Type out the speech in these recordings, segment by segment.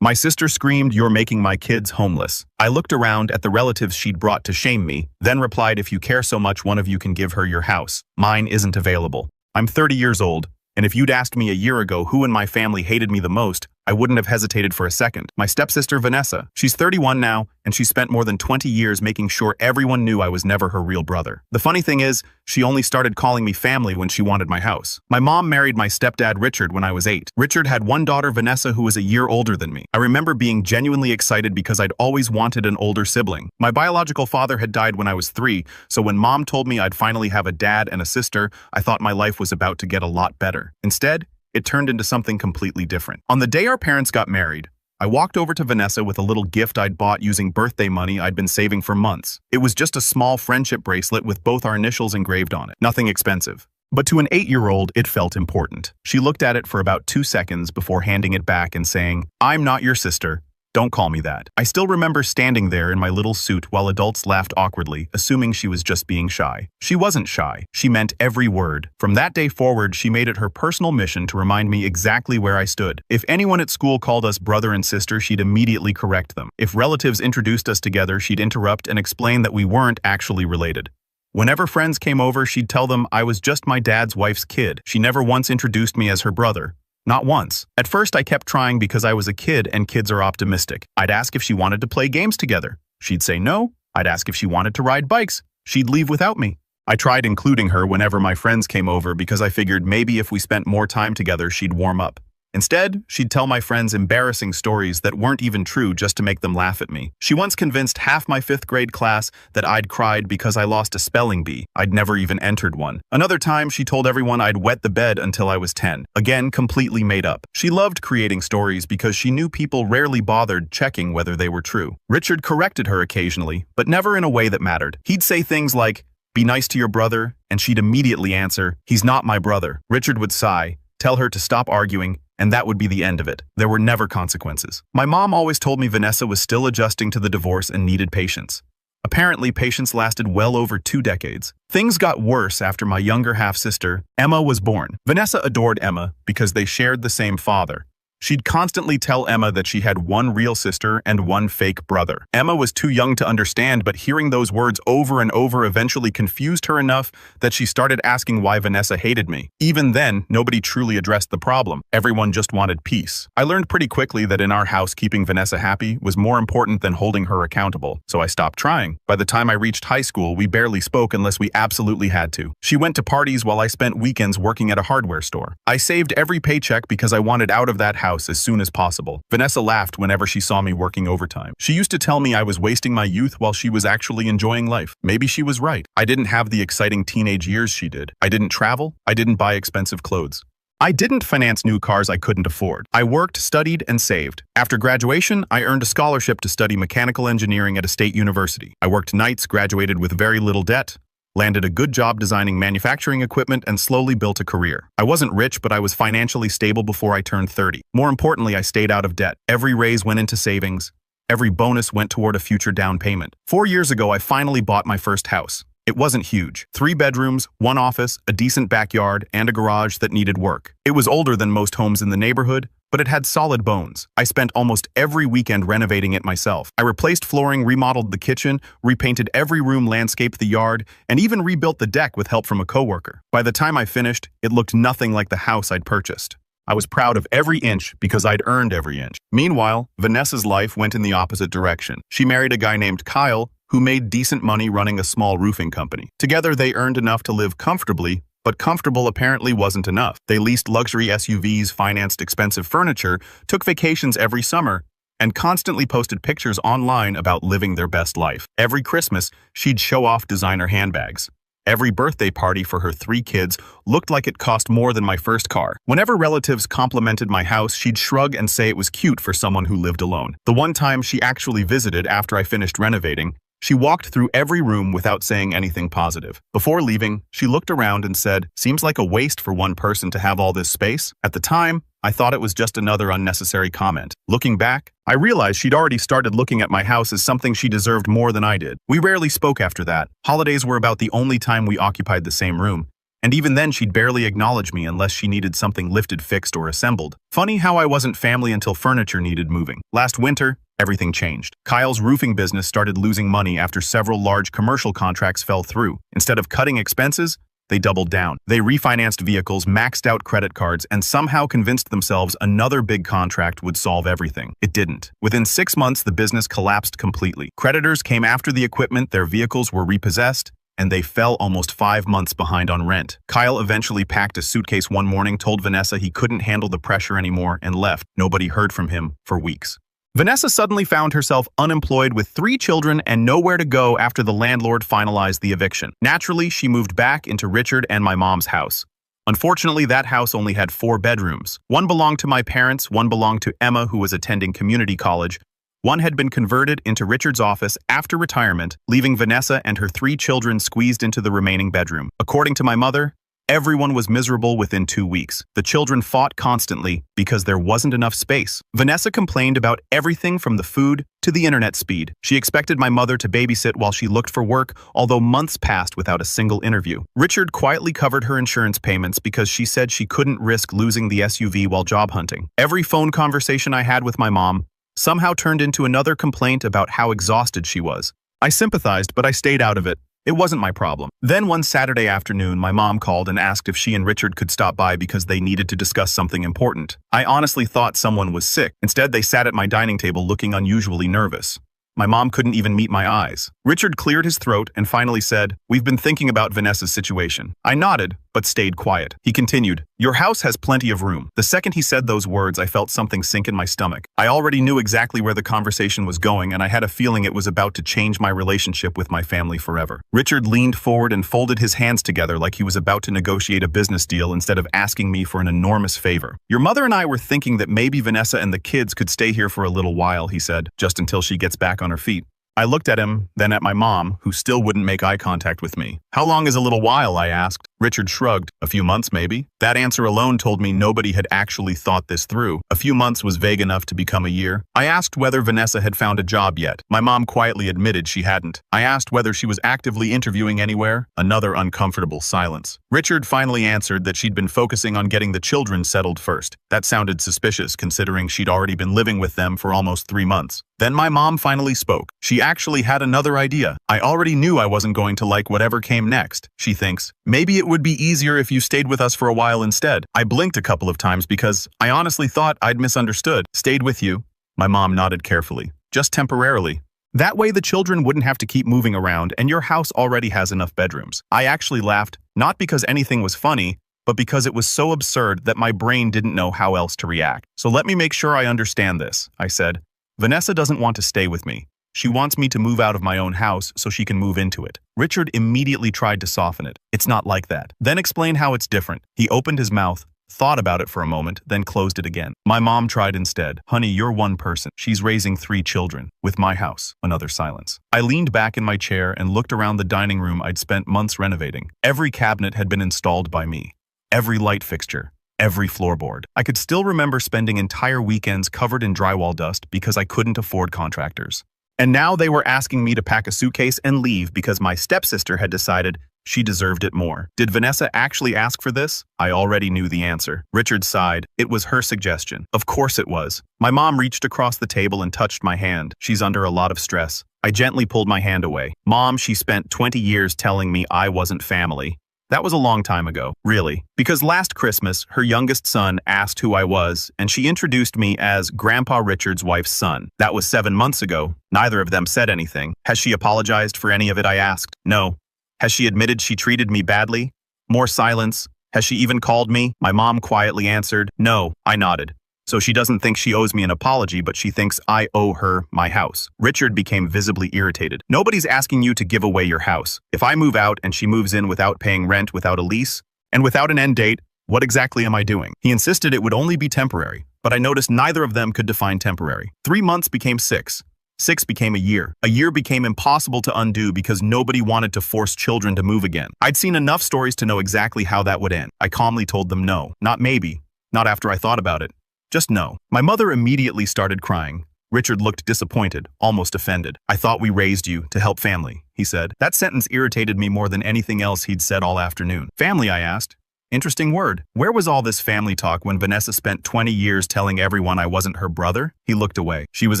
My sister screamed, "You're making my kids homeless." I looked around at the relatives she'd brought to shame me, then replied, "If you care so much, one of you can give her your house. Mine isn't available. I'm 30 years old, and if you'd asked me a year ago who in my family hated me the most, I wouldn't have hesitated for a second. My stepsister, Vanessa. She's 31 now, and she spent more than 20 years making sure everyone knew I was never her real brother. The funny thing is, she only started calling me family when she wanted my house. My mom married my stepdad, Richard, when I was 8. Richard had one daughter, Vanessa, who was a year older than me. I remember being genuinely excited because I'd always wanted an older sibling. My biological father had died when I was 3, so when Mom told me I'd finally have a dad and a sister, I thought my life was about to get a lot better. Instead, it turned into something completely different. On the day our parents got married, I walked over to Vanessa with a little gift I'd bought using birthday money I'd been saving for months. It was just a small friendship bracelet with both our initials engraved on it. Nothing expensive. But to an 8-year-old, it felt important. She looked at it for about 2 seconds before handing it back and saying, "I'm not your sister. Don't call me that." I still remember standing there in my little suit while adults laughed awkwardly, assuming she was just being shy. She wasn't shy. She meant every word. From that day forward, she made it her personal mission to remind me exactly where I stood. If anyone at school called us brother and sister, she'd immediately correct them. If relatives introduced us together, she'd interrupt and explain that we weren't actually related. Whenever friends came over, she'd tell them I was just my dad's wife's kid. She never once introduced me as her brother. Not once. At first, I kept trying because I was a kid and kids are optimistic. I'd ask if she wanted to play games together. She'd say no. I'd ask if she wanted to ride bikes. She'd leave without me. I tried including her whenever my friends came over because I figured maybe if we spent more time together, she'd warm up. Instead, she'd tell my friends embarrassing stories that weren't even true just to make them laugh at me. She once convinced half my 5th grade class that I'd cried because I lost a spelling bee. I'd never even entered one. Another time, she told everyone I'd wet the bed until I was 10. Again, completely made up. She loved creating stories because she knew people rarely bothered checking whether they were true. Richard corrected her occasionally, but never in a way that mattered. He'd say things like, "Be nice to your brother," and she'd immediately answer, "He's not my brother." Richard would sigh, tell her to stop arguing, and that would be the end of it. There were never consequences. My mom always told me Vanessa was still adjusting to the divorce and needed patience. Apparently, patience lasted well over 2 decades. Things got worse after my younger half-sister, Emma, was born. Vanessa adored Emma because they shared the same father. She'd constantly tell Emma that she had one real sister and one fake brother. Emma was too young to understand, but hearing those words over and over eventually confused her enough that she started asking why Vanessa hated me. Even then, nobody truly addressed the problem. Everyone just wanted peace. I learned pretty quickly that in our house, keeping Vanessa happy was more important than holding her accountable, so I stopped trying. By the time I reached high school, we barely spoke unless we absolutely had to. She went to parties while I spent weekends working at a hardware store. I saved every paycheck because I wanted out of that house as soon as possible. Vanessa laughed whenever she saw me working overtime. She used to tell me I was wasting my youth while she was actually enjoying life. Maybe she was right. I didn't have the exciting teenage years she did. I didn't travel. I didn't buy expensive clothes. I didn't finance new cars I couldn't afford. I worked, studied, and saved. After graduation, I earned a scholarship to study mechanical engineering at a state university. I worked nights, graduated with very little debt, landed a good job designing manufacturing equipment, and slowly built a career. I wasn't rich, but I was financially stable before I turned 30. More importantly, I stayed out of debt. Every raise went into savings. Every bonus went toward a future down payment. 4 years ago, I finally bought my first house. It wasn't huge. 3 bedrooms, 1 office, a decent backyard, and a garage that needed work. It was older than most homes in the neighborhood, but it had solid bones. I spent almost every weekend renovating it myself. I replaced flooring, remodeled the kitchen, repainted every room, landscaped the yard, and even rebuilt the deck with help from a coworker. By the time I finished, it looked nothing like the house I'd purchased. I was proud of every inch because I'd earned every inch. Meanwhile, Vanessa's life went in the opposite direction. She married a guy named Kyle, who made decent money running a small roofing company. Together, they earned enough to live comfortably, but comfortable apparently wasn't enough. They leased luxury SUVs, financed expensive furniture, took vacations every summer, and constantly posted pictures online about living their best life. Every Christmas, she'd show off designer handbags. Every birthday party for her 3 kids looked like it cost more than my first car. Whenever relatives complimented my house, she'd shrug and say it was cute for someone who lived alone. The one time she actually visited after I finished renovating, she walked through every room without saying anything positive. Before leaving, she looked around and said, "Seems like a waste for one person to have all this space." At the time, I thought it was just another unnecessary comment. Looking back, I realized she'd already started looking at my house as something she deserved more than I did. We rarely spoke after that. Holidays were about the only time we occupied the same room, And even then, she'd barely acknowledge me unless she needed something lifted, fixed, or assembled. Funny how I wasn't family until furniture needed moving. Last winter, everything changed. Kyle's roofing business started losing money after several large commercial contracts fell through. Instead of cutting expenses, they doubled down. They refinanced vehicles, maxed out credit cards, and somehow convinced themselves another big contract would solve everything. It didn't. Within 6 months, the business collapsed completely. Creditors came after the equipment, their vehicles were repossessed, and they fell almost 5 months behind on rent. Kyle eventually packed a suitcase one morning, told Vanessa he couldn't handle the pressure anymore, and left. Nobody heard from him for weeks. Vanessa suddenly found herself unemployed with 3 children and nowhere to go after the landlord finalized the eviction. Naturally, she moved back into Richard and my mom's house. Unfortunately, that house only had 4 bedrooms. One belonged to my parents, one belonged to Emma, who was attending community college. One had been converted into Richard's office after retirement, leaving Vanessa and her 3 children squeezed into the remaining bedroom. According to my mother, everyone was miserable within 2 weeks. The children fought constantly because there wasn't enough space. Vanessa complained about everything from the food to the internet speed. She expected my mother to babysit while she looked for work, although months passed without a single interview. Richard quietly covered her insurance payments because she said she couldn't risk losing the SUV while job hunting. Every phone conversation I had with my mom somehow turned into another complaint about how exhausted she was. I sympathized, but I stayed out of it. It wasn't my problem. Then one Saturday afternoon, my mom called and asked if she and Richard could stop by because they needed to discuss something important. I honestly thought someone was sick. Instead, they sat at my dining table looking unusually nervous. My mom couldn't even meet my eyes. Richard cleared his throat and finally said, "We've been thinking about Vanessa's situation." I nodded, but stayed quiet. He continued, "Your house has plenty of room." The second he said those words, I felt something sink in my stomach. I already knew exactly where the conversation was going, and I had a feeling it was about to change my relationship with my family forever. Richard leaned forward and folded his hands together like he was about to negotiate a business deal instead of asking me for an enormous favor. "Your mother and I were thinking that maybe Vanessa and the kids could stay here for a little while," he said, "just until she gets back on her feet." I looked at him, then at my mom, who still wouldn't make eye contact with me. "How long is a little while?" I asked. Richard shrugged. "A few months, maybe." That answer alone told me nobody had actually thought this through. A few months was vague enough to become a year. I asked whether Vanessa had found a job yet. My mom quietly admitted she hadn't. I asked whether she was actively interviewing anywhere. Another uncomfortable silence. Richard finally answered that she'd been focusing on getting the children settled first. That sounded suspicious, considering she'd already been living with them for almost 3 months. Then my mom finally spoke. She actually had another idea. "I already knew I wasn't going to like whatever came next," she thinks. "Maybe it would be easier if you stayed with us for a while instead." I blinked a couple of times because I honestly thought I'd misunderstood. "Stayed with you?" My mom nodded carefully. "Just temporarily. That way the children wouldn't have to keep moving around and your house already has enough bedrooms." I actually laughed, not because anything was funny, but because it was so absurd that my brain didn't know how else to react. "So let me make sure I understand this," I said. "Vanessa doesn't want to stay with me. She wants me to move out of my own house so she can move into it." Richard immediately tried to soften it. "It's not like that." Then explain how it's different. He opened his mouth, thought about it for a moment, then closed it again. My mom tried instead. "Honey, you're one person. She's raising 3 children. With my house." Another silence. I leaned back in my chair and looked around the dining room I'd spent months renovating. Every cabinet had been installed by me. Every light fixture. Every floorboard. I could still remember spending entire weekends covered in drywall dust because I couldn't afford contractors. And now they were asking me to pack a suitcase and leave because my stepsister had decided she deserved it more. Did Vanessa actually ask for this? I already knew the answer. Richard sighed. It was her suggestion. Of course it was. My mom reached across the table and touched my hand. "She's under a lot of stress." I gently pulled my hand away. "Mom, she spent 20 years telling me I wasn't family." That was a long time ago, really. Because last Christmas, her youngest son asked who I was, and she introduced me as Grandpa Richard's wife's son. That was 7 months ago. Neither of them said anything. Has she apologized for any of it, I asked. No. Has she admitted she treated me badly? More silence. Has she even called me? My mom quietly answered. No. I nodded. So she doesn't think she owes me an apology, but she thinks I owe her my house. Richard became visibly irritated. Nobody's asking you to give away your house. If I move out and she moves in without paying rent, without a lease, and without an end date, what exactly am I doing? He insisted it would only be temporary, but I noticed neither of them could define temporary. 3 months became 6. 6 became a year. A year became impossible to undo because nobody wanted to force children to move again. I'd seen enough stories to know exactly how that would end. I calmly told them no. Not maybe. Not after I thought about it. Just no. My mother immediately started crying. Richard looked disappointed, almost offended. I thought we raised you to help family, he said. That sentence irritated me more than anything else he'd said all afternoon. Family, I asked. Interesting word. Where was all this family talk when Vanessa spent 20 years telling everyone I wasn't her brother? He looked away. She was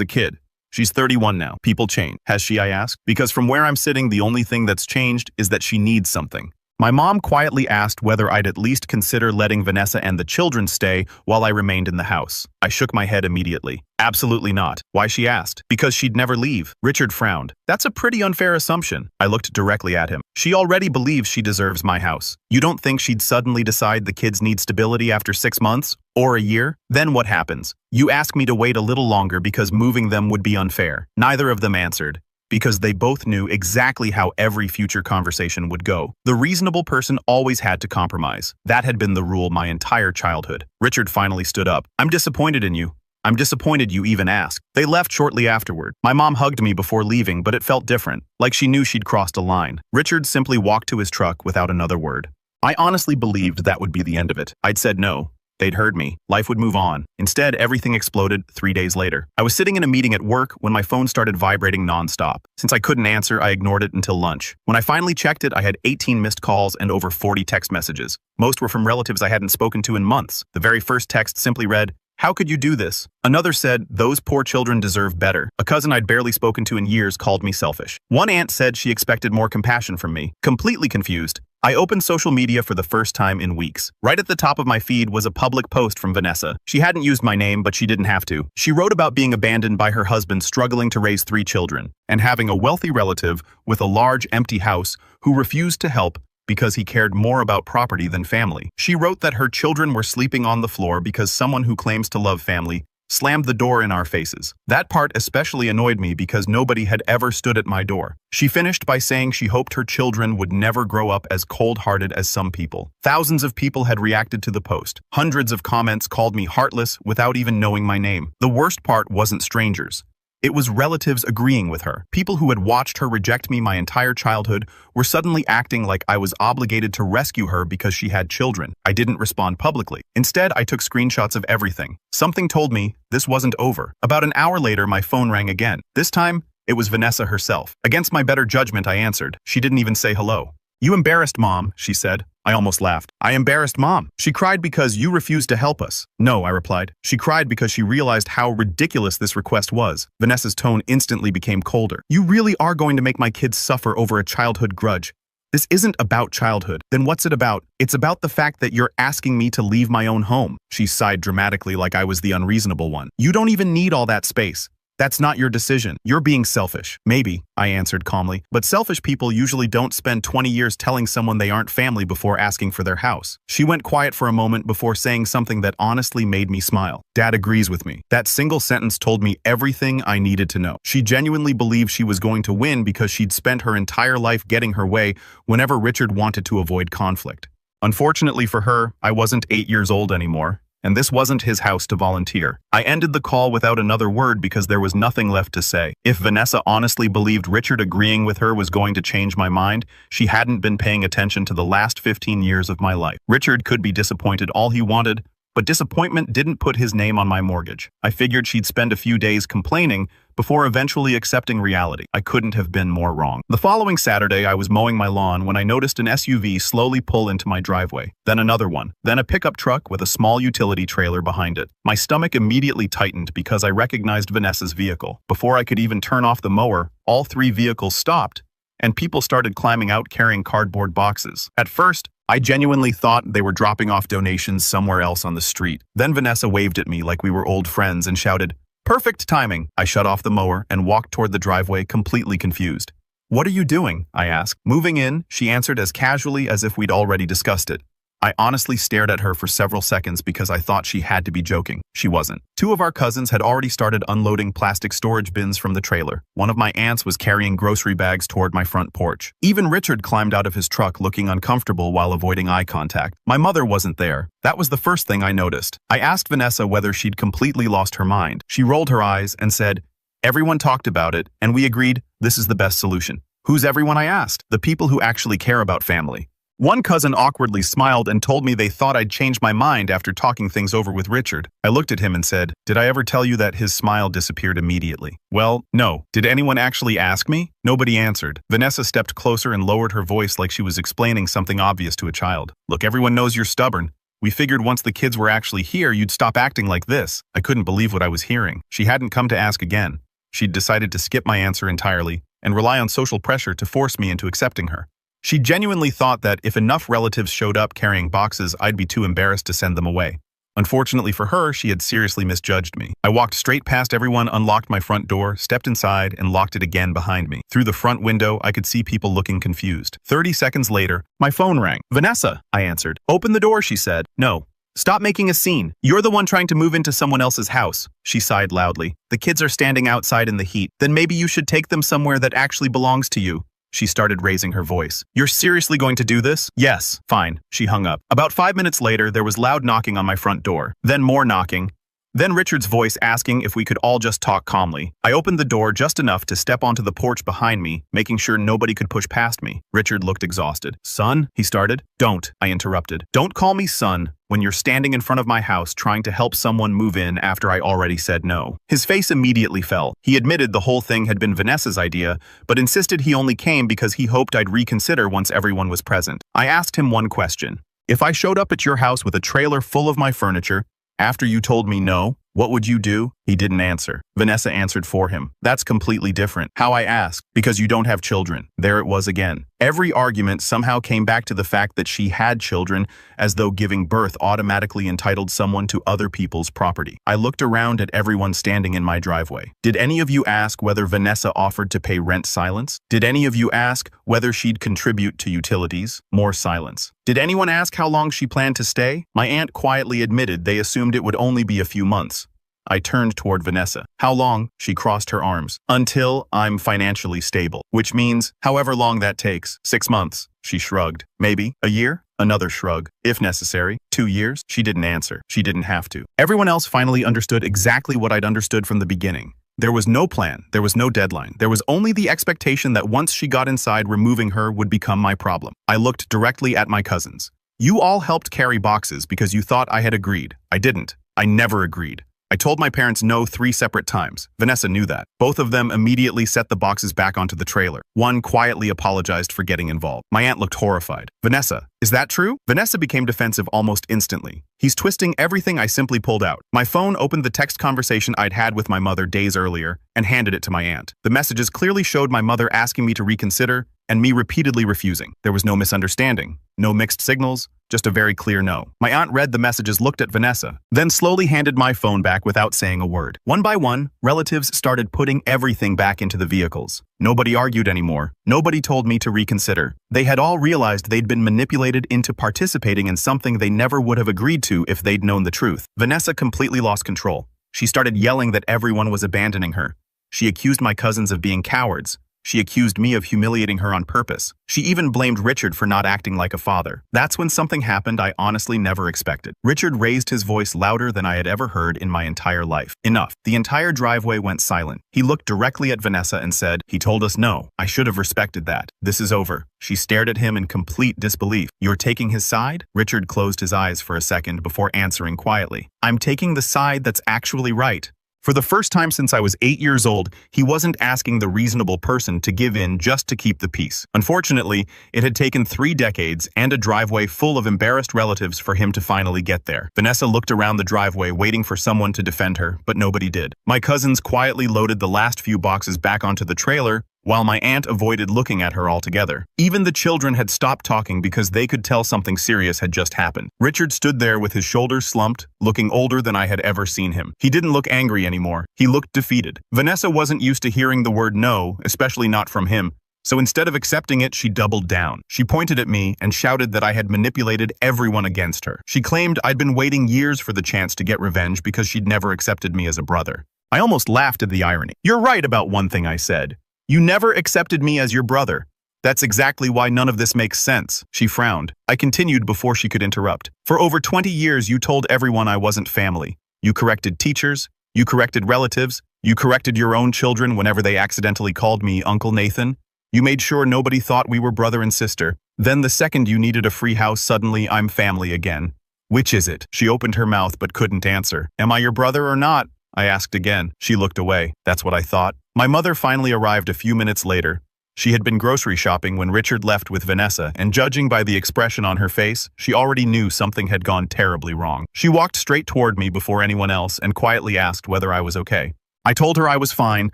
a kid. She's 31 now. People change. Has she, I asked? Because from where I'm sitting, the only thing that's changed is that she needs something. My mom quietly asked whether I'd at least consider letting Vanessa and the children stay while I remained in the house. I shook my head immediately. Absolutely not. Why, she asked. Because she'd never leave. Richard frowned. That's a pretty unfair assumption. I looked directly at him. She already believes she deserves my house. You don't think she'd suddenly decide the kids need stability after 6 months? Or a year? Then what happens? You ask me to wait a little longer because moving them would be unfair. Neither of them answered, because they both knew exactly how every future conversation would go. The reasonable person always had to compromise. That had been the rule my entire childhood. Richard finally stood up. I'm disappointed in you. I'm disappointed you even asked. They left shortly afterward. My mom hugged me before leaving, but it felt different, like she knew she'd crossed a line. Richard simply walked to his truck without another word. I honestly believed that would be the end of it. I'd said no. They'd heard me. Life would move on. Instead, everything exploded 3 days later. I was sitting in a meeting at work when my phone started vibrating nonstop. Since I couldn't answer, I ignored it until lunch. When I finally checked it, I had 18 missed calls and over 40 text messages. Most were from relatives I hadn't spoken to in months. The very first text simply read, "How could you do this?" Another said, "Those poor children deserve better." A cousin I'd barely spoken to in years called me selfish. One aunt said she expected more compassion from me. Completely confused, I opened social media for the first time in weeks. Right at the top of my feed was a public post from Vanessa. She hadn't used my name, but she didn't have to. She wrote about being abandoned by her husband struggling to raise 3 children, and having a wealthy relative with a large empty house who refused to help because he cared more about property than family. She wrote that her children were sleeping on the floor because someone who claims to love family slammed the door in our faces. That part especially annoyed me because nobody had ever stood at my door. She finished by saying she hoped her children would never grow up as cold-hearted as some people. Thousands of people had reacted to the post. Hundreds of comments called me heartless without even knowing my name. The worst part wasn't strangers. It was relatives agreeing with her. People who had watched her reject me my entire childhood were suddenly acting like I was obligated to rescue her because she had children. I didn't respond publicly. Instead, I took screenshots of everything. Something told me this wasn't over. About an hour later, my phone rang again. This time, it was Vanessa herself. Against my better judgment, I answered. She didn't even say hello. "You embarrassed Mom," she said. I almost laughed. "I embarrassed Mom. She cried because you refused to help us." "No," I replied. "She cried because she realized how ridiculous this request was." Vanessa's tone instantly became colder. "You really are going to make my kids suffer over a childhood grudge. This isn't about childhood. Then what's it about? It's about the fact that you're asking me to leave my own home." She sighed dramatically like I was the unreasonable one. "You don't even need all that space. That's not your decision. You're being selfish." "Maybe," I answered calmly, "but selfish people usually don't spend 20 years telling someone they aren't family before asking for their house." She went quiet for a moment before saying something that honestly made me smile. "Dad agrees with me." That single sentence told me everything I needed to know. She genuinely believed she was going to win because she'd spent her entire life getting her way whenever Richard wanted to avoid conflict. Unfortunately for her, I wasn't 8 years old anymore, and this wasn't his house to volunteer. I ended the call without another word because there was nothing left to say. If Vanessa honestly believed Richard agreeing with her was going to change my mind, she hadn't been paying attention to the last 15 years of my life. Richard could be disappointed all he wanted, but disappointment didn't put his name on my mortgage. I figured she'd spend a few days complaining before eventually accepting reality. I couldn't have been more wrong. The following Saturday, I was mowing my lawn when I noticed an SUV slowly pull into my driveway. Then another one. Then a pickup truck with a small utility trailer behind it. My stomach immediately tightened because I recognized Vanessa's vehicle. Before I could even turn off the mower, all 3 vehicles stopped, and people started climbing out carrying cardboard boxes. At first, I genuinely thought they were dropping off donations somewhere else on the street. Then Vanessa waved at me like we were old friends and shouted, "Perfect timing!" I shut off the mower and walked toward the driveway completely confused. "What are you doing?" I asked. "Moving in," she answered as casually as if we'd already discussed it. I honestly stared at her for several seconds because I thought she had to be joking. She wasn't. 2 of our cousins had already started unloading plastic storage bins from the trailer. One of my aunts was carrying grocery bags toward my front porch. Even Richard climbed out of his truck looking uncomfortable while avoiding eye contact. My mother wasn't there. That was the first thing I noticed. I asked Vanessa whether she'd completely lost her mind. She rolled her eyes and said, "Everyone talked about it, and we agreed this is the best solution." "Who's everyone?" I asked. "The people who actually care about family." One cousin awkwardly smiled and told me they thought I'd changed my mind after talking things over with Richard. I looked at him and said, "Did I ever tell you that?" His smile disappeared immediately. "Well, no. Did anyone actually ask me?" Nobody answered. Vanessa stepped closer and lowered her voice like she was explaining something obvious to a child. "Look, everyone knows you're stubborn. We figured once the kids were actually here, you'd stop acting like this." I couldn't believe what I was hearing. She hadn't come to ask again. She'd decided to skip my answer entirely and rely on social pressure to force me into accepting her. She genuinely thought that if enough relatives showed up carrying boxes, I'd be too embarrassed to send them away. Unfortunately for her, she had seriously misjudged me. I walked straight past everyone, unlocked my front door, stepped inside, and locked it again behind me. Through the front window, I could see people looking confused. 30 seconds later, my phone rang. "Vanessa," I answered. "Open the door," she said. "No. Stop making a scene. You're the one trying to move into someone else's house." She sighed loudly. "The kids are standing outside in the heat. Then maybe you should take them somewhere that actually belongs to you." She started raising her voice. "You're seriously going to do this?" "Yes." "Fine." She hung up. About 5 minutes later, there was loud knocking on my front door. Then more knocking. Then Richard's voice asking if we could all just talk calmly. I opened the door just enough to step onto the porch behind me, making sure nobody could push past me. Richard looked exhausted. "Son?" he started. "Don't," I interrupted. "Don't call me son when you're standing in front of my house trying to help someone move in after I already said no." His face immediately fell. He admitted the whole thing had been Vanessa's idea, but insisted he only came because he hoped I'd reconsider once everyone was present. I asked him one question. "If I showed up at your house with a trailer full of my furniture, after you told me no, what would you do?" He didn't answer. Vanessa answered for him. "That's completely different." How, I asked. "Because you don't have children." There it was again. Every argument somehow came back to the fact that she had children, as though giving birth automatically entitled someone to other people's property. I looked around at everyone standing in my driveway. Did any of you ask whether Vanessa offered to pay rent? Silence. Did any of you ask whether she'd contribute to utilities? More silence. Did anyone ask how long she planned to stay? My aunt quietly admitted they assumed it would only be a few months. I turned toward Vanessa. "How long?" She crossed her arms. "Until I'm financially stable." "Which means however long that takes." 6 months. She shrugged. "Maybe a year?" Another shrug. "If necessary. 2 years?" She didn't answer. She didn't have to. Everyone else finally understood exactly what I'd understood from the beginning. There was no plan. There was no deadline. There was only the expectation that once she got inside, removing her would become my problem. I looked directly at my cousins. "You all helped carry boxes because you thought I had agreed." I didn't. I never agreed. I told my parents no 3 separate times. Vanessa knew that. Both of them immediately set the boxes back onto the trailer. One quietly apologized for getting involved. My aunt looked horrified. "Vanessa, is that true?" Vanessa became defensive almost instantly. "He's twisting everything I simply pulled out." My phone opened the text conversation I'd had with my mother days earlier and handed it to my aunt. The messages clearly showed my mother asking me to reconsider and me repeatedly refusing. There was no misunderstanding, no mixed signals, just a very clear no. My aunt read the messages, looked at Vanessa, then slowly handed my phone back without saying a word. One by one, relatives started putting everything back into the vehicles. Nobody argued anymore. Nobody told me to reconsider. They had all realized they'd been manipulated into participating in something they never would have agreed to if they'd known the truth. Vanessa completely lost control. She started yelling that everyone was abandoning her. She accused my cousins of being cowards. She accused me of humiliating her on purpose. She even blamed Richard for not acting like a father. That's when something happened I honestly never expected. Richard raised his voice louder than I had ever heard in my entire life. Enough. The entire driveway went silent. He looked directly at Vanessa and said, "He told us no. I should have respected that. This is over." She stared at him in complete disbelief. "You're taking his side?" Richard closed his eyes for a second before answering quietly. "I'm taking the side that's actually right." For the first time since I was 8 years old, he wasn't asking the reasonable person to give in just to keep the peace. Unfortunately, it had taken 3 decades and a driveway full of embarrassed relatives for him to finally get there. Vanessa looked around the driveway waiting for someone to defend her, but nobody did. My cousins quietly loaded the last few boxes back onto the trailer, while my aunt avoided looking at her altogether. Even the children had stopped talking because they could tell something serious had just happened. Richard stood there with his shoulders slumped, looking older than I had ever seen him. He didn't look angry anymore. He looked defeated. Vanessa wasn't used to hearing the word no, especially not from him. So instead of accepting it, she doubled down. She pointed at me and shouted that I had manipulated everyone against her. She claimed I'd been waiting years for the chance to get revenge because she'd never accepted me as a brother. I almost laughed at the irony. "You're right about one thing," I said. "You never accepted me as your brother. That's exactly why none of this makes sense." She frowned. I continued before she could interrupt. "For over 20 years, you told everyone I wasn't family. You corrected teachers. You corrected relatives. You corrected your own children whenever they accidentally called me Uncle Nathan. You made sure nobody thought we were brother and sister. Then the second you needed a free house, suddenly I'm family again. Which is it? She opened her mouth but couldn't answer. Am I your brother or not? I asked again. She looked away. That's what I thought. My mother finally arrived a few minutes later. She had been grocery shopping when Richard left with Vanessa, and judging by the expression on her face, she already knew something had gone terribly wrong. She walked straight toward me before anyone else and quietly asked whether I was okay. I told her I was fine,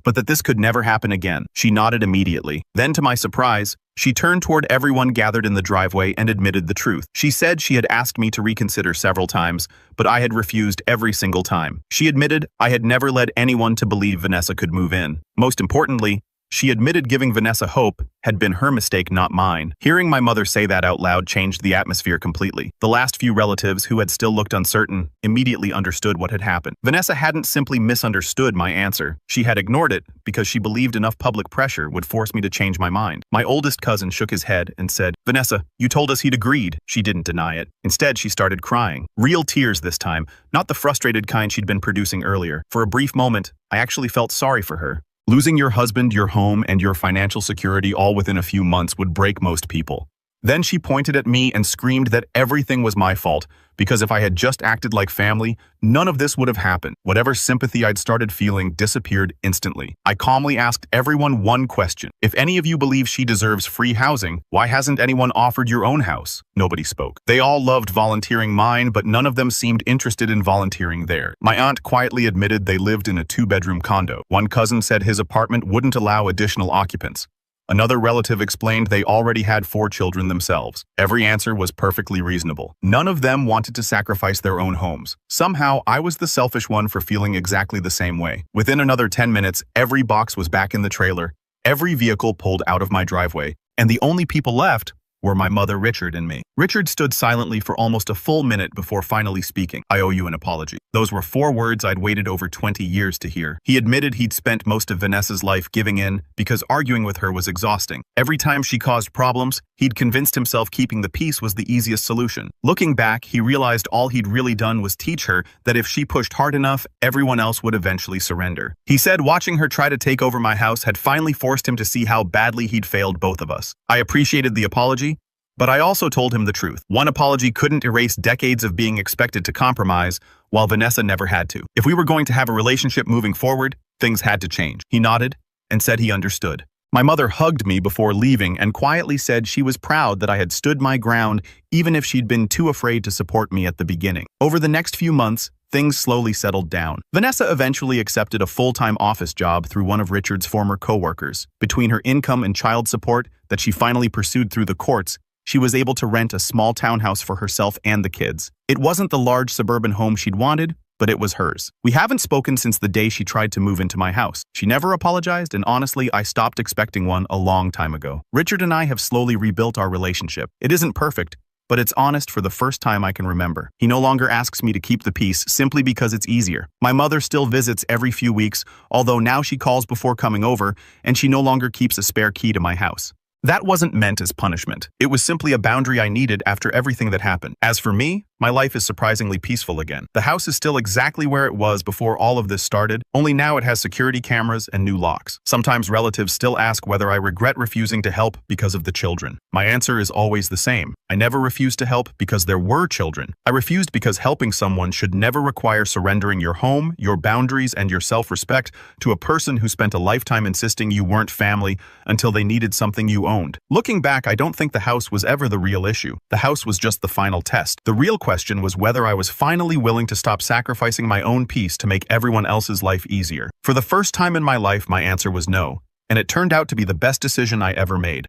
but that this could never happen again. She nodded immediately. Then, to my surprise, she turned toward everyone gathered in the driveway and admitted the truth. She said she had asked me to reconsider several times, but I had refused every single time. She admitted I had never led anyone to believe Vanessa could move in. Most importantly, she admitted giving Vanessa hope had been her mistake, not mine. Hearing my mother say that out loud changed the atmosphere completely. The last few relatives, who had still looked uncertain, immediately understood what had happened. Vanessa hadn't simply misunderstood my answer. She had ignored it because she believed enough public pressure would force me to change my mind. My oldest cousin shook his head and said, "Vanessa, you told us he'd agreed." She didn't deny it. Instead, she started crying. Real tears this time, not the frustrated kind she'd been producing earlier. For a brief moment, I actually felt sorry for her. Losing your husband, your home, and your financial security all within a few months would break most people. Then she pointed at me and screamed that everything was my fault, because if I had just acted like family, none of this would have happened. Whatever sympathy I'd started feeling disappeared instantly. I calmly asked everyone one question. If any of you believe she deserves free housing, why hasn't anyone offered your own house? Nobody spoke. They all loved volunteering mine, but none of them seemed interested in volunteering there. My aunt quietly admitted they lived in a 2-bedroom condo. One cousin said his apartment wouldn't allow additional occupants. Another relative explained they already had 4 children themselves. Every answer was perfectly reasonable. None of them wanted to sacrifice their own homes. Somehow, I was the selfish one for feeling exactly the same way. Within another 10 minutes, every box was back in the trailer, every vehicle pulled out of my driveway, and the only people left were my mother, Richard, and me. Richard stood silently for almost a full minute before finally speaking. "I owe you an apology." Those were 4 words I'd waited over 20 years to hear. He admitted he'd spent most of Vanessa's life giving in because arguing with her was exhausting. Every time she caused problems, he'd convinced himself keeping the peace was the easiest solution. Looking back, he realized all he'd really done was teach her that if she pushed hard enough, everyone else would eventually surrender. He said watching her try to take over my house had finally forced him to see how badly he'd failed both of us. I appreciated the apology, but I also told him the truth. One apology couldn't erase decades of being expected to compromise, while Vanessa never had to. If we were going to have a relationship moving forward, things had to change. He nodded and said he understood. My mother hugged me before leaving and quietly said she was proud that I had stood my ground, even if she'd been too afraid to support me at the beginning. Over the next few months, things slowly settled down. Vanessa eventually accepted a full-time office job through one of Richard's former co-workers. Between her income and child support that she finally pursued through the courts, she was able to rent a small townhouse for herself and the kids. It wasn't the large suburban home she'd wanted, but it was hers. We haven't spoken since the day she tried to move into my house. She never apologized, and honestly, I stopped expecting one a long time ago. Richard and I have slowly rebuilt our relationship. It isn't perfect, but it's honest for the first time I can remember. He no longer asks me to keep the peace simply because it's easier. My mother still visits every few weeks, although now she calls before coming over, and she no longer keeps a spare key to my house. That wasn't meant as punishment. It was simply a boundary I needed after everything that happened. As for me, my life is surprisingly peaceful again. The house is still exactly where it was before all of this started, only now it has security cameras and new locks. Sometimes relatives still ask whether I regret refusing to help because of the children. My answer is always the same. I never refused to help because there were children. I refused because helping someone should never require surrendering your home, your boundaries, and your self-respect to a person who spent a lifetime insisting you weren't family until they needed something you owned. Looking back, I don't think the house was ever the real issue. The house was just the final test. The real question was whether I was finally willing to stop sacrificing my own peace to make everyone else's life easier. For the first time in my life, my answer was no, and it turned out to be the best decision I ever made.